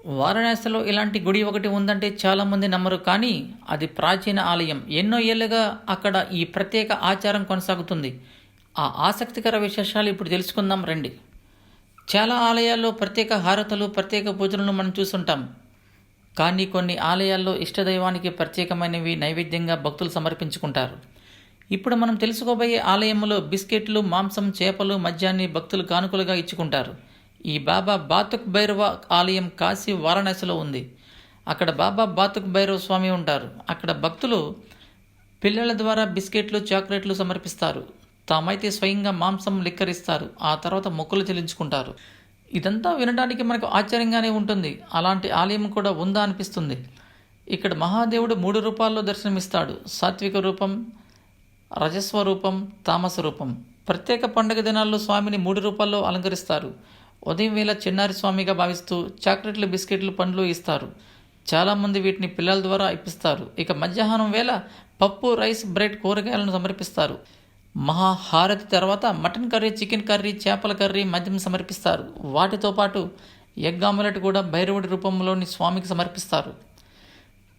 వారణాసిలో ఇలాంటి గుడి ఒకటి ఉందంటే చాలామంది నమ్మరు, కానీ అది ప్రాచీన ఆలయం. ఎన్నో ఏళ్ళుగా అక్కడ ఈ ప్రత్యేక ఆచారం కొనసాగుతుంది. ఆ ఆసక్తికర విశేషాలు ఇప్పుడు తెలుసుకుందాం రండి. చాలా ఆలయాల్లో ప్రత్యేక హారతలు, ప్రత్యేక పూజలను మనం చూసుంటాం. కానీ కొన్ని ఆలయాల్లో ఇష్టదైవానికి ప్రత్యేకమైనవి నైవేద్యంగా భక్తులు సమర్పించుకుంటారు. ఇప్పుడు మనం తెలుసుకోబోయే ఆలయంలో బిస్కెట్లు, మాంసం, చేపలు, మద్యాన్ని భక్తులు కానుకలుగా ఇచ్చుకుంటారు. ఈ బాబా బాతుక్ భైరవ ఆలయం కాశీ, వారణాసిలో ఉంది. అక్కడ బాబా బాతుక్ భైరవ స్వామి ఉంటారు. అక్కడ భక్తులు పిల్లల ద్వారా బిస్కెట్లు, చాక్లెట్లు సమర్పిస్తారు. తామైతే స్వయంగా మాంసం లిక్కరిస్తారు. ఆ తర్వాత మొక్కులు చెల్లించుకుంటారు. ఇదంతా వినడానికి మనకు ఆశ్చర్యంగానే ఉంటుంది. అలాంటి ఆలయం కూడా ఉందా అనిపిస్తుంది. ఇక్కడ మహాదేవుడు 3 రూపాల్లో దర్శనమిస్తాడు: సాత్విక రూపం, రజస్వ రూపం, తామస రూపం. ప్రత్యేక పండుగ దినాల్లో స్వామిని 3 రూపాల్లో అలంకరిస్తారు. ఉదయం వేళ చిన్నారి స్వామిగా భావిస్తూ చాక్లెట్లు, బిస్కెట్లు, పండ్లు ఇస్తారు. చాలామంది వీటిని పిల్లల ద్వారా ఇప్పిస్తారు. ఇక మధ్యాహ్నం వేళ పప్పు, రైస్, బ్రెడ్, కూరగాయలను సమర్పిస్తారు. మహాహారతి తర్వాత మటన్ కర్రీ, చికెన్ కర్రీ, చేపల కర్రీ, మద్యం సమర్పిస్తారు. వాటితో పాటు ఎగ్ ఆమ్లెట్ కూడా భైరవుడి రూపంలోని స్వామికి సమర్పిస్తారు.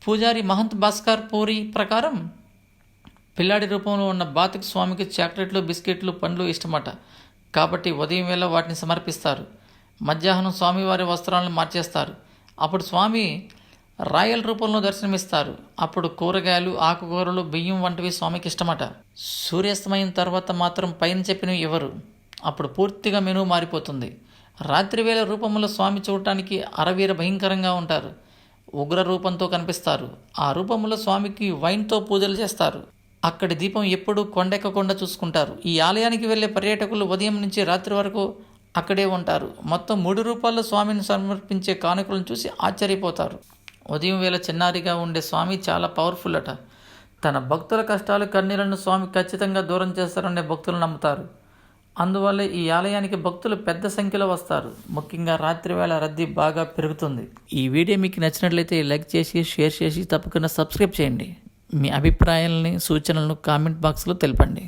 పూజారి మహంత్ భాస్కర్ పూరి ప్రకారం పిల్లాడి రూపంలో ఉన్న బాతుకు స్వామికి చాక్లెట్లు, బిస్కెట్లు, పండ్లు ఇష్టమట. కాబట్టి ఉదయం వేళ వాటిని సమర్పిస్తారు. మధ్యాహ్నం స్వామివారి వస్త్రాలను మార్చేస్తారు. అప్పుడు స్వామి రాయల్ రూపంలో దర్శనమిస్తారు. అప్పుడు కూరగాయలు, ఆకుకూరలు, బియ్యం వంటివి స్వామికి ఇష్టమట. సూర్యాస్తమయం తర్వాత మాత్రం పైన చెప్పినవి ఇవ్వరు. అప్పుడు పూర్తిగా మెనూ మారిపోతుంది. రాత్రివేళ రూపంలో స్వామి చూడటానికి అరవీర భయంకరంగా ఉంటారు. ఉగ్ర రూపంతో కనిపిస్తారు. ఆ రూపంలో స్వామికి వైన్తో పూజలు చేస్తారు. అక్కడి దీపం ఎప్పుడూ కొండెక్కకుండా చూసుకుంటారు. ఈ ఆలయానికి వెళ్ళే పర్యాటకులు ఉదయం నుంచి రాత్రి వరకు అక్కడే ఉంటారు. మొత్తం 3 రూపాల్లో స్వామిని సమర్పించే కానుకలను చూసి ఆశ్చర్యపోతారు. ఉదయం వేళ చిన్నారిగా ఉండే స్వామి చాలా పవర్ఫుల్ అట. తన భక్తుల కష్టాలు, కన్నీళ్లను స్వామి ఖచ్చితంగా దూరం చేస్తారనే భక్తులు నమ్ముతారు. అందువల్లే ఈ ఆలయానికి భక్తులు పెద్ద సంఖ్యలో వస్తారు. ముఖ్యంగా రాత్రి వేళ రద్దీ బాగా పెరుగుతుంది. ఈ వీడియో మీకు నచ్చినట్లయితే లైక్ చేసి, షేర్ చేసి, తప్పకుండా సబ్స్క్రైబ్ చేయండి. మీ అభిప్రాయాలని, సూచనలను కామెంట్ బాక్స్లో తెలపండి.